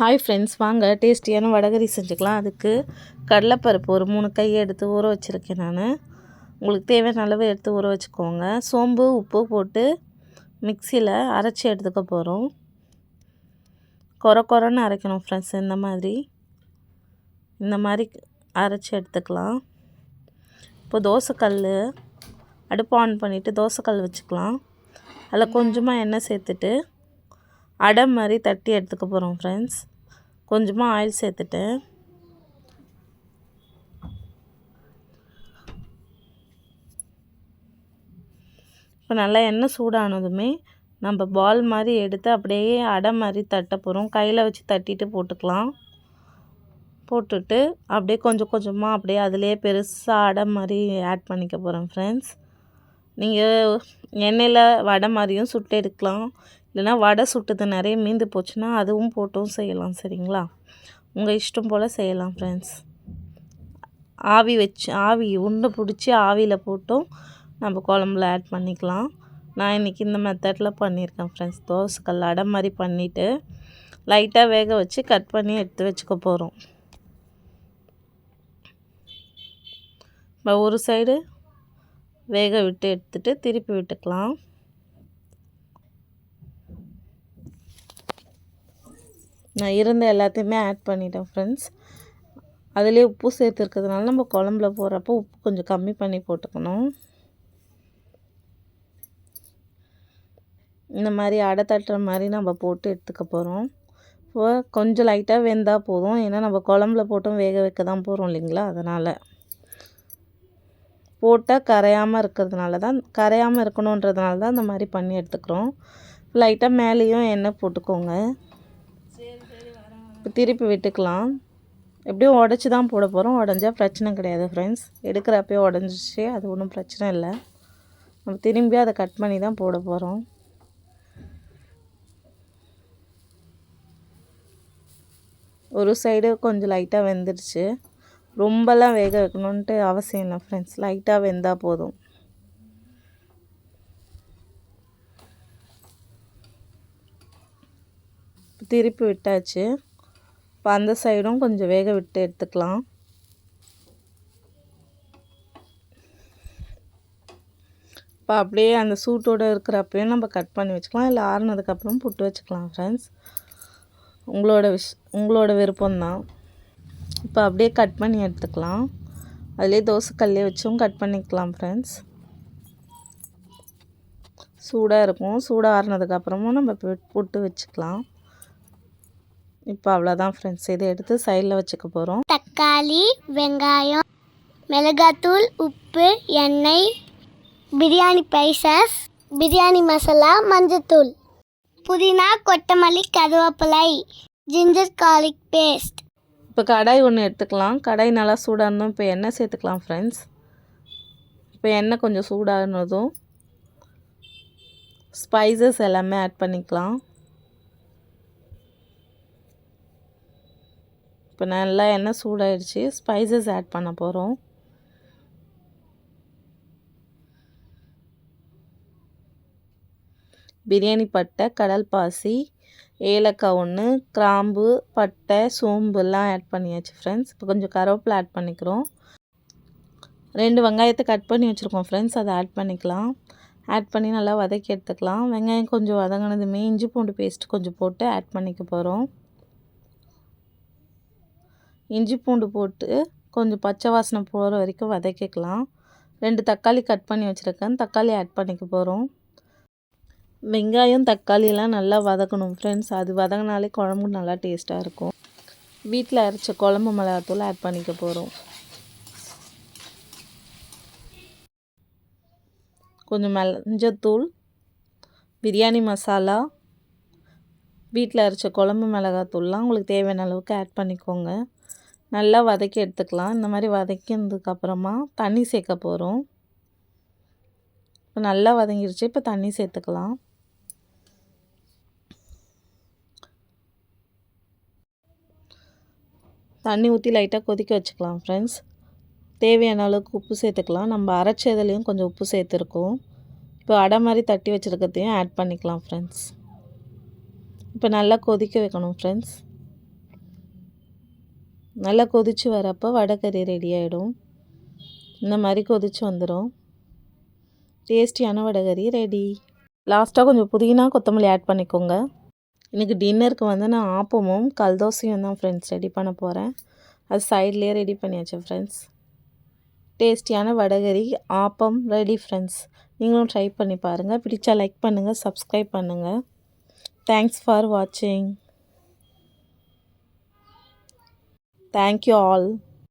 Hi friends, வாங்க டேஸ்டியான வடகரி செஞ்சுக்கலாம். அதுக்கு கடலைப்பருப்பு ஒரு 3 கை எடுத்து ஊற வச்சுருக்கேன் நான். உங்களுக்கு தேவையான அளவு எடுத்து ஊற வச்சுக்கோங்க. சோம்பு உப்பு போட்டு மிக்சியில் அரைச்சி எடுத்துக்க போகிறோம். கொரன்னு அரைக்கணும் ஃப்ரெண்ட்ஸ். இந்த மாதிரி அரைச்சி எடுத்துக்கலாம். இப்போ தோசைக்கல் அடுப்பு ஆன் பண்ணிவிட்டு தோசைக்கல் வச்சுக்கலாம். அதில் கொஞ்சமாக எண்ணெய் சேர்த்துட்டு அடை மாதிரி தட்டி எடுத்துக்க போகிறோம் ஃப்ரெண்ட்ஸ். கொஞ்சமாக ஆயில் சேர்த்துட்டேன். இப்போ நல்லா எண்ணெய் சூடானதுமே நம்ம பால் மாதிரி எடுத்து அப்படியே அடை மாதிரி தட்ட போகிறோம். கையில் வச்சு தட்டிட்டு போட்டுக்கலாம். போட்டுட்டு அப்படியே கொஞ்சம் கொஞ்சமாக அப்படியே அதிலே பெருசாக அடை மாதிரி ஆட் பண்ணிக்க போகிறோம் ஃப்ரெண்ட்ஸ். நீங்கள் எண்ணெயில் வடை மாதிரியும் சுட்டு எடுக்கலாம். இல்லைனா வடை சுட்டது நிறைய மீந்து போச்சுன்னா அதுவும் போட்டும் செய்யலாம். சரிங்களா, உங்கள் இஷ்டம் போல் செய்யலாம் ஃப்ரெண்ட்ஸ். ஆவி உருண்டை பிடிச்சி ஆவியில் போட்டும் நம்ம குழம்புல ஆட் பண்ணிக்கலாம். நான் இன்றைக்கி இந்த மெத்தடில் பண்ணியிருக்கேன் ஃப்ரெண்ட்ஸ். தோசைக்கல் அடை மாதிரி பண்ணிவிட்டு லைட்டாக வேக வச்சு கட் பண்ணி எடுத்து வச்சுக்க போகிறோம். இப்போ ஒரு சைடு வேக விட்டு எடுத்துகிட்டு திருப்பி விட்டுக்கலாம். நான் இருந்த எல்லாத்தையுமே ஆட் பண்ணிட்டேன் ஃப்ரெண்ட்ஸ். அதிலே உப்பு சேர்த்துருக்கிறதுனால நம்ம குழம்புல போடுறப்போ உப்பு கொஞ்சம் கம்மி பண்ணி போட்டுக்கணும். இந்த மாதிரி அடை தட்டுற மாதிரி நம்ம போட்டு எடுத்துக்க போகிறோம். இப்போ கொஞ்சம் லைட்டாக வெந்தால் போதும். ஏன்னா நம்ம குழம்புல போட்டும் வேக வைக்க தான் போகிறோம் இல்லைங்களா, அதனால் போட்டால் கரையாமல் இருக்கணுன்றதுனால தான் இந்த மாதிரி பண்ணி எடுத்துக்கிறோம். லைட்டாக மேலேயும் எண்ணெய் போட்டுக்கோங்க. இப்போ திருப்பி விட்டுக்கலாம். எப்படியும் உடச்சி தான் போட போகிறோம். உடஞ்சா பிரச்சனை கிடையாது ஃப்ரெண்ட்ஸ். எடுக்கிறப்பே உடஞ்சிச்சு, அது ஒன்றும் பிரச்சனை இல்லை. நம்ம திரும்பி அதை கட் பண்ணி தான் போட போகிறோம். ஒரு சைடு கொஞ்சம் லைட்டாக வெந்துடுச்சு. ரொம்பலாம் வேக வைக்கணுன்ட்டு அவசியம் இல்லை ஃப்ரெண்ட்ஸ். லைட்டாக வெந்தால் போதும். திருப்பி விட்டாச்சு. இப்போ அந்த சைடும் கொஞ்சம் வேக விட்டு எடுத்துக்கலாம். இப்போ அப்படியே அந்த சூட்டோடு இருக்கிறப்பையும் நம்ம கட் பண்ணி வச்சுக்கலாம். இல்லை ஆறுனதுக்கப்புறம் புட்டு வச்சுக்கலாம் ஃப்ரெண்ட்ஸ். உங்களோட விருப்பம்தான். இப்போ அப்படியே கட் பண்ணி எடுத்துக்கலாம். அதிலே தோசைக்கல்லே வச்சும் கட் பண்ணிக்கலாம் ஃப்ரெண்ட்ஸ். சூடாக இருக்கும். சூடாக ஆறுனதுக்கப்புறமும் நம்ம புட்டு வச்சுக்கலாம். இப்போ அவ்வளோதான் ஃப்ரெண்ட்ஸ். இதை எடுத்து சைடில் வச்சுக்க போகிறோம். தக்காளி, வெங்காயம், மிளகாத்தூள், உப்பு, எண்ணெய், பிரியாணி ஸ்பைசஸ், பிரியாணி மசாலா, மஞ்சத்தூள், புதினா, கொத்தமல்லி, கருவேப்பிலை, ஜிஞ்சர் கார்லிக் பேஸ்ட். இப்போ கடாய் ஒன்று எடுத்துக்கலாம். கடாய் நல்லா சூடாகணும். இப்போ எண்ணெய் சேர்த்துக்கலாம் ஃப்ரெண்ட்ஸ். இப்போ எண்ணெய் கொஞ்சம் சூடானதும் ஸ்பைசஸ் எல்லாமே ஆட் பண்ணிக்கலாம். இப்போ நல்லா எண்ணெய் சூடாயிடுச்சு. ஸ்பைசஸ் ஆட் பண்ண போகிறோம். பிரியாணி பட்டை, கடல் பாசி, ஏலக்காய் 1, கிராம்பு, பட்டை, சோம்புலாம் ஆட் பண்ணியாச்சு ஃப்ரெண்ட்ஸ். இப்போ கொஞ்சம் கருவேப்பிலை ஆட் பண்ணிக்கிறோம். 2 வெங்காயத்தை கட் பண்ணி வச்சுருக்கோம் ஃப்ரெண்ட்ஸ். அதை ஆட் பண்ணிக்கலாம். ஆட் பண்ணி நல்லா வதக்கி எடுத்துக்கலாம். வெங்காயம் கொஞ்சம் வதங்கினதுமே இஞ்சி பூண்டு பேஸ்ட் கொஞ்சம் போட்டு ஆட் பண்ணிக்க போகிறோம். இஞ்சி பூண்டு போட்டு கொஞ்சம் பச்சை வாசனை போகிற வரைக்கும் வதக்கிக்கலாம். 2 தக்காளி கட் பண்ணி வச்சுருக்கேன். தக்காளி ஆட் பண்ணிக்க போகிறோம். வெங்காயம் தக்காளியெல்லாம் நல்லா வதக்கணும் ஃப்ரெண்ட்ஸ். அது வதங்கினாலே குழம்பு நல்லா டேஸ்ட்டாக இருக்கும். வீட்டில் அரைச்ச குழம்பு மிளகாத்தூள் ஆட் பண்ணிக்க போகிறோம். கொஞ்சம் மஞ்சத்தூள், பிரியாணி மசாலா, வீட்டில் அரைச்ச குழம்பு மிளகாத்தூள்லாம் உங்களுக்கு தேவையான அளவுக்கு ஆட் பண்ணிக்கோங்க. நல்லா வதக்கி எடுத்துக்கலாம். இந்த மாதிரி வதக்கினதுக்கப்புறமா தண்ணி சேர்க்க போகிறோம். இப்போ நல்லா வதங்கிடுச்சு. இப்போ தண்ணி சேர்த்துக்கலாம். தண்ணி ஊற்றி லைட்டாக கொதிக்க வச்சுக்கலாம் ஃப்ரெண்ட்ஸ். தேவையான அளவுக்கு உப்பு சேர்த்துக்கலாம். நம்ம அரைச்சதுலேயும் கொஞ்சம் உப்பு சேர்த்துருக்கோம். இப்போ அடை மாதிரி தட்டி வச்சுருக்கிறதையும் ஆட் பண்ணிக்கலாம் ஃப்ரெண்ட்ஸ். இப்போ நல்லா கொதிக்க வைக்கணும் ஃப்ரெண்ட்ஸ். நல்லா கொதித்து வரப்போ வடைக்கறி ரெடி ஆகிடும். இந்த மாதிரி கொதித்து வந்துடும். டேஸ்டியான வடைக்கறி ரெடி. லாஸ்ட்டாக கொஞ்சம் புதினா கொத்தமல்லி ஆட் பண்ணிக்கோங்க. இன்றைக்கி டின்னருக்கு வந்து நான் ஆப்பமும் கல்தோசையும் தான் ஃப்ரெண்ட்ஸ் ரெடி பண்ண போகிறேன். அது சைட்லேயே ரெடி பண்ணியாச்சு ஃப்ரெண்ட்ஸ். டேஸ்டியான வடைக்கறி ஆப்பம் ரெடி ஃப்ரெண்ட்ஸ். நீங்களும் ட்ரை பண்ணி பாருங்கள். பிடிச்சா லைக் பண்ணுங்கள், சப்ஸ்கிரைப் பண்ணுங்கள். தேங்க்ஸ் ஃபார் வாட்சிங். Thank you all.